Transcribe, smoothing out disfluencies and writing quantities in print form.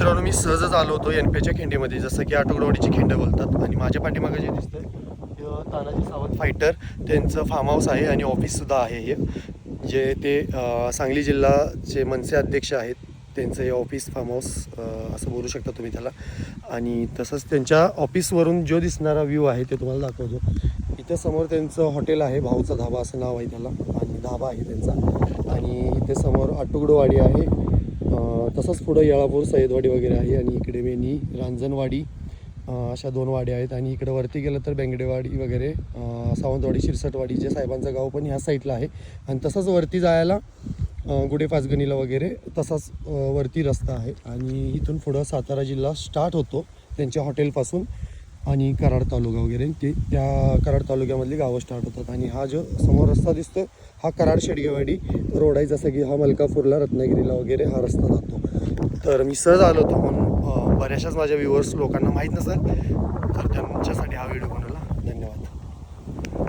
मित्रांनो मी सहजच आलो होतो एनपीच्या खिंडीमध्ये, जसं की आटोगडवाडीची खिंड बोलतात. आणि माझ्या पाठीमागे जे दिसतंय तानाजी सावंत फायटर त्यांचं फार्म हाऊस आहे आणि ऑफिससुद्धा आहे. हे जे ते सांगली जिल्हाचे मनसे अध्यक्ष आहेत त्यांचं हे ऑफिस फार्म हाऊस असं बोलू शकता तुम्ही त्याला. आणि तसंच त्यांच्या ऑफिसवरून जो दिसणारा व्ह्यू आहे ते तुम्हाला दाखवतो. इथं समोर त्यांचं हॉटेल आहे, भाऊचा धाबा असं नाव आहे त्याला, आणि धाबा आहे त्यांचा. आणि इथे समोर आटुगडवाडी आहे, तसंच पुढं येळापूर सय्यदवाडी वगैरे आहे. आणि इकडे मेनी रांजणवाडी अशा 2 वाड्या आहेत. आणि इकडं वरती गेलं तर बेंगडेवाडी वगैरे, सावंतवाडी, शिरसटवाडी जे साहेबांचं गाव पण ह्या साईडला आहे. आणि तसंच वरती जायला गुढे पाचगणीला वगैरे तसाच वरती रस्ता आहे. आणि इथून पुढं सातारा जिल्हा स्टार्ट होतो त्यांच्या हॉटेलपासून, आणि कराड तालुका वगैरे ते त्या कराड तालुक्यामधली गावं स्टार्ट होतात. आणि हा जो समोर रस्ता दिसतो हा कराड शेडगेवाडी रोड आहे, जसं की हा मलकापूरला, रत्नागिरीला वगैरे हा रस्ता जातो. तर मी सहज आलो होतो म्हणून बऱ्याचशाच माझ्या व्ह्युअर्स लोकांना माहीत नसेल, तर त्यांच्यासाठी हा व्हिडिओ